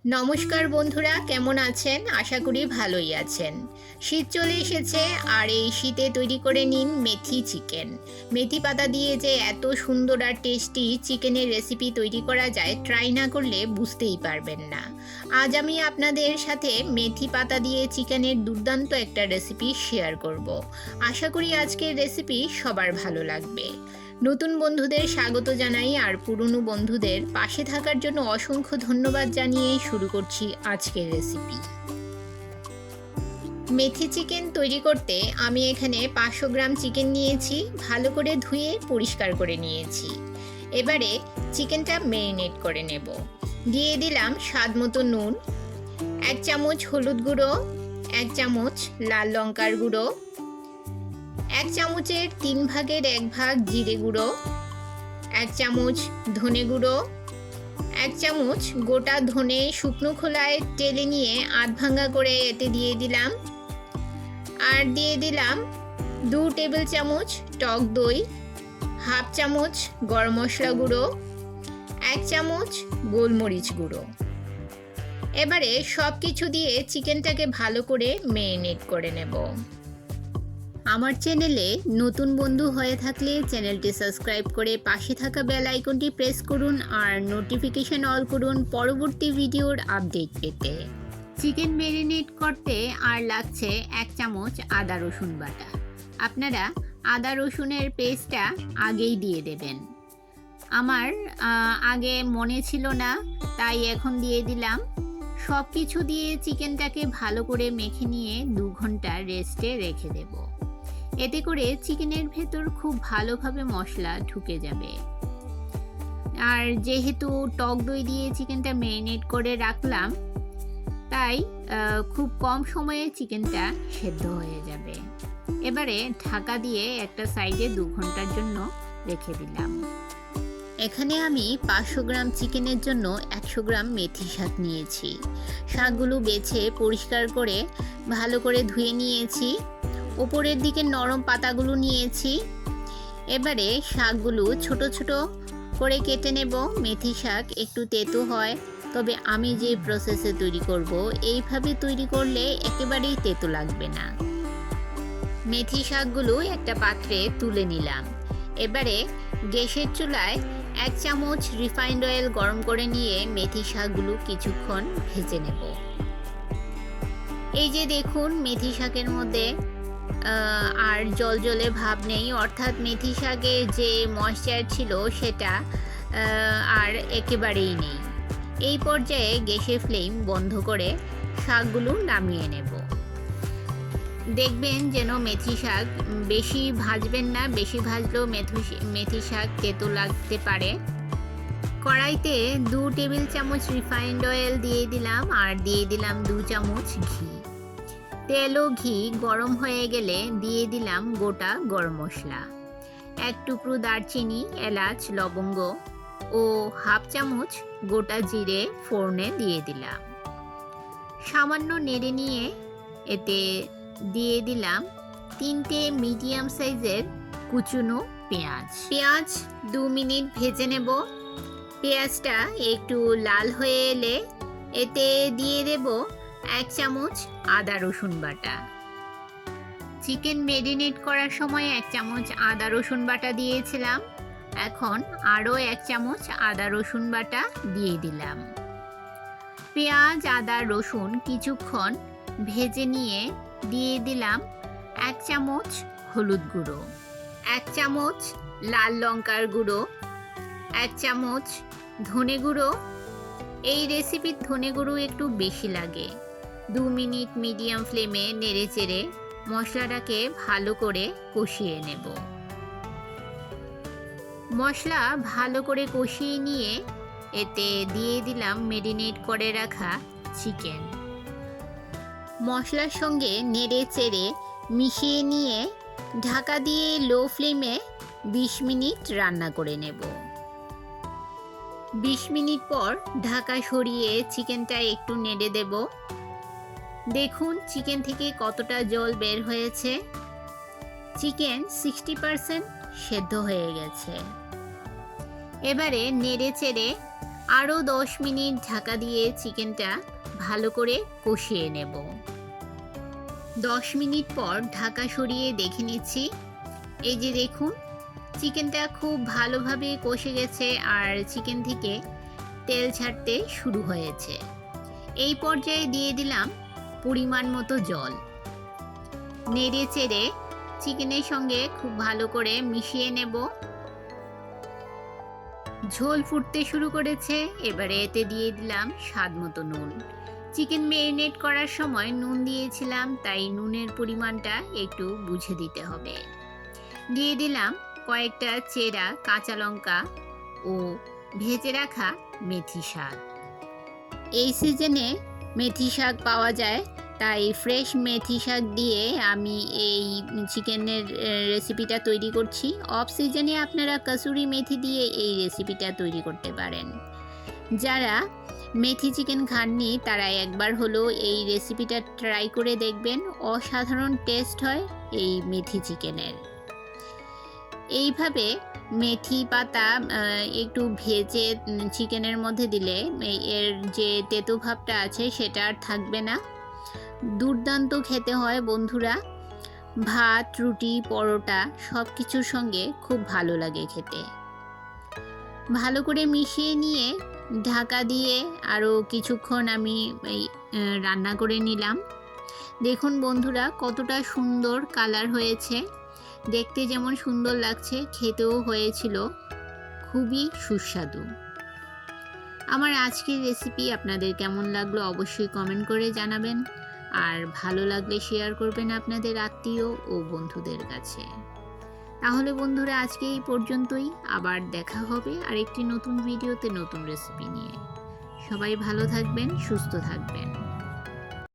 নমস্কার বন্ধুরা, কেমন আছেন? আশা করি ভালোই আছেন। শীত চলে এসেছে আর এই শীতে তৈরি করে নিন মেথি চিকেন। মেথি পাতা দিয়ে যে এত সুন্দর আর টেস্টি চিকেনের রেসিপি তৈরি করা যায়, ট্রাই না করলে বুঝতেই পারবেন না। আজ আমি আপনাদের সাথে মেথি পাতা দিয়ে চিকেনের দুর্দান্ত একটা রেসিপি শেয়ার করব। আশা করি আজকের রেসিপি সবার ভালো লাগবে। নতুন বন্ধুদের স্বাগত জানাই আর পুরনো বন্ধুদের পাশে থাকার জন্য অসংখ্য ধন্যবাদ জানিয়ে শুরু করছি আজকের রেসিপি। মেথি চিকেন তৈরি করতে আমি এখানে 500 গ্রাম চিকেন নিয়েছি, ভালো করে ধুয়ে পরিষ্কার করে নিয়েছি। এবারে চিকেনটা ম্যারিনেট করে নেব। দিয়ে দিলাম স্বাদ মতো নুন, 1 চামচ হলুদ গুঁড়ো, 1 চামচ লাল লঙ্কার গুঁড়ো, 1 চামচের 3 ভাগের 1 ভাগ জিরে গুঁড়ো, 1 চামচ ধনে গুঁড়ো, 1 চামচ গোটা ধনে শুকনো খোলায় টেলে নিয়ে আধ ভাঙা করে এতে দিয়ে দিলাম। আর দিয়ে দিলাম 2 টেবিল চামচ টক দই, হাফ চামচ গরম মশলা গুঁড়ো, 1 চামচ গোলমরিচ গুঁড়ো। এবারে সব কিছু দিয়ে চিকেনটাকে ভালো করে ম্যারিনেট করে নেব। আমার চ্যানেলে নতুন বন্ধু হয়ে থাকলে চ্যানেলটি সাবস্ক্রাইব করে পাশে থাকা বেল আইকনটি প্রেস করুন আর নোটিফিকেশন অল করুন পরবর্তী ভিডিওর আপডেট পেতে। চিকেন ম্যারিনেট করতে আর লাগছে 1 চামচ আদা রসুন বাটা। আপনারা আদা রসুনের পেস্টটা আগেই দিয়ে দেবেন। আমার আগে মনে ছিল না, তাই এখন দিয়ে দিলাম। সব কিছু দিয়ে চিকেনটাকে ভালো করে মেখে নিয়ে 2 ঘন্টা রেস্টে রেখে দেব। এতে করে চিকেনের ভেতর খুব ভালোভাবে মশলা ঢুকে যাবে। আর যেহেতু টক দই দিয়ে চিকেনটা ম্যারিনেট করে রাখলাম, তাই খুব কম সময়ে চিকেনটা সেদ্ধ হয়ে যাবে। এবারে ঢাকা দিয়ে একটা সাইডে 2 ঘন্টার জন্য রেখে দিলাম। এখানে আমি 500 গ্রাম চিকেনের জন্য 100 গ্রাম মেথি শাক নিয়েছি। শাকগুলো বেছে পরিষ্কার করে ভালো করে ধুয়ে নিয়েছি। উপরের দিকে নরম পাতাগুলো নিয়েছি। এবারে শাকগুলো ছোট ছোট করে কেটে নেব। মেথি শাক একটু তেতো হয়, তবে আমি যে প্রসেসে তৈরি করব এইভাবে তৈরি করলে একেবারেই তেতো লাগবে না। মেথি শাকগুলো একটা পাত্রে তুলে নিলাম। এবারে গ্যাসের চুলায় 1 চামচ রিফাইন্ড অয়েল গরম করে নিয়ে মেথি শাকগুলো কিছুক্ষণ ভেজে নেব। এই যে দেখুন, মেথি শাকের মধ্যে আর জলজলে ভাব নেই, অর্থাৎ মেথি শাকে যে ময়েশ্চার ছিল সেটা আর একেবারেই নেই। এই পর্যায়ে গ্যাসের ফ্লেম বন্ধ করে শাকগুলো নামিয়ে নেব। দেখবেন যেন মেথি শাক বেশি ভাজবেন না, বেশি ভাজলেও মেথি শাক তেতো লাগতে পারে। কড়াইতে 2 টেবিল চামচ রিফাইন্ড অয়েল দিয়ে দিলাম আর দিয়ে দিলাম 2 চামচ ঘি। তেল ও ঘি গরম হয়ে গেলে দিয়ে দিলাম গোটা গরম মশলা, 1 টুকরো দারচিনি, এলাচ, লবঙ্গ ও হাফ চামচ গোটা জিরে ফোড়নে দিয়ে দিলাম। সামান্য নেড়ে নিয়ে এতে দিয়ে দিলাম 3টে মিডিয়াম সাইজের কুচনো পেঁয়াজ 2 মিনিট ভেজে নেব। পেঁয়াজটা একটু লাল হয়ে এলে এতে দিয়ে দেব 1 চামচ আদা রসুন বাটা। চিকেন ম্যারিনেট করার সময় 1 চামচ আদা রসুন বাটা দিয়েছিলাম, এখন আরও 1 চামচ আদা রসুন বাটা দিয়ে দিলাম। পেঁয়াজ, আদা, রসুন কিছুক্ষণ ভেজে নিয়ে দিয়ে দিলাম 1 চামচ হলুদ গুঁড়ো, 1 চামচ লাল লঙ্কার গুঁড়ো, 1 চামচ ধনে গুঁড়ো। এই রেসিপির ধনে গুঁড়ো একটু বেশি লাগে। 2 মিনিট মিডিয়াম ফ্লেমে নেড়ে চেড়ে মশলাটাকে ভালো করে কষিয়ে নেব। মশলা ভালো করে কষিয়ে নিয়ে এতে দিয়ে দিলাম ম্যারিনেট করে রাখা চিকেন। মশলার সঙ্গে নেড়ে চেড়ে মিশিয়ে নিয়ে ঢাকা দিয়ে লো ফ্লেমে 20 মিনিট রান্না করে নেব। 20 মিনিট পর ঢাকা সরিয়ে চিকেনটা একটু নেড়ে দেব। দেখুন চিকেন থেকে কতটা জল বের হয়েছে। চিকেন 60% সেদ্ধ হয়ে গেছে। এবারে নেড়ে চেড়ে আরও 10 মিনিট ঢাকা দিয়ে চিকেনটা ভালো করে কষিয়ে নেব। 10 মিনিট পর ঢাকা সরিয়ে দেখে নিচ্ছি। এই যে দেখুন, চিকেনটা খুব ভালোভাবে কষে গেছে আর চিকেন থেকে তেল ছাড়তে শুরু হয়েছে। এই পর্যায়ে দিয়ে দিলাম পরিমাণ মতো জল। নেড়ে চেড়ে চিকেনের সঙ্গে খুব ভালো করে মিশিয়ে নেব। ঝোল ফুটতে শুরু করেছে, এবারে এতে দিয়ে দিলাম স্বাদ মতো নুন। চিকেন ম্যারিনেট করার সময় নুন দিয়েছিলাম, তাই নুনের পরিমাণটা একটু বুঝে দিতে হবে। দিয়ে দিলাম কয়েকটা চেরা কাঁচা লঙ্কা ও ভেজে রাখা মেথি শাক। এই সিজনে মেথি শাক পাওয়া যায়, তাই ফ্রেশ মেথি শাক দিয়ে আমি এই চিকেনের রেসিপিটা তৈরি করছি। অফ সিজনে আপনারা কসুরি মেথি দিয়ে এই রেসিপিটা তৈরি করতে পারেন। যারা মেথি চিকেন খাননি তারা একবার হলেও এই রেসিপিটা ট্রাই করে দেখবেন। অসাধারণ টেস্ট হয় এই মেথি চিকেনের। এইভাবে মেথি পাতা একটু ভেজে চিকেনের মধ্যে দিলে এর যে তেতো ভাবটা আছে সেটা আর থাকবে না। দুর্দান্ত খেতে হয় বন্ধুরা। ভাত, রুটি, পরোটা সব কিছুর সঙ্গে খুব ভালো লাগে খেতে। ভালো করে মিশিয়ে নিয়ে ঢাকা দিয়ে আরও কিছুক্ষণ আমি রান্না করে নিলাম। দেখুন বন্ধুরা, কতটা সুন্দর কালার হয়েছে। দেখতে যেমন সুন্দর লাগছে, খেতেও হয়েছিল খুবই সুস্বাদু। আমার আজকের রেসিপি আপনাদের কেমন লাগলো অবশ্যই কমেন্ট করে জানাবেন, আর ভালো লাগলে শেয়ার করবেন আপনাদের আত্মীয় ও বন্ধুদের কাছে। তাহলে বন্ধুরা, আজকে এই পর্যন্তই। আবার দেখা হবে আরেকটি নতুন ভিডিওতে নতুন রেসিপি নিয়ে। সবাই ভালো থাকবেন, সুস্থ থাকবেন।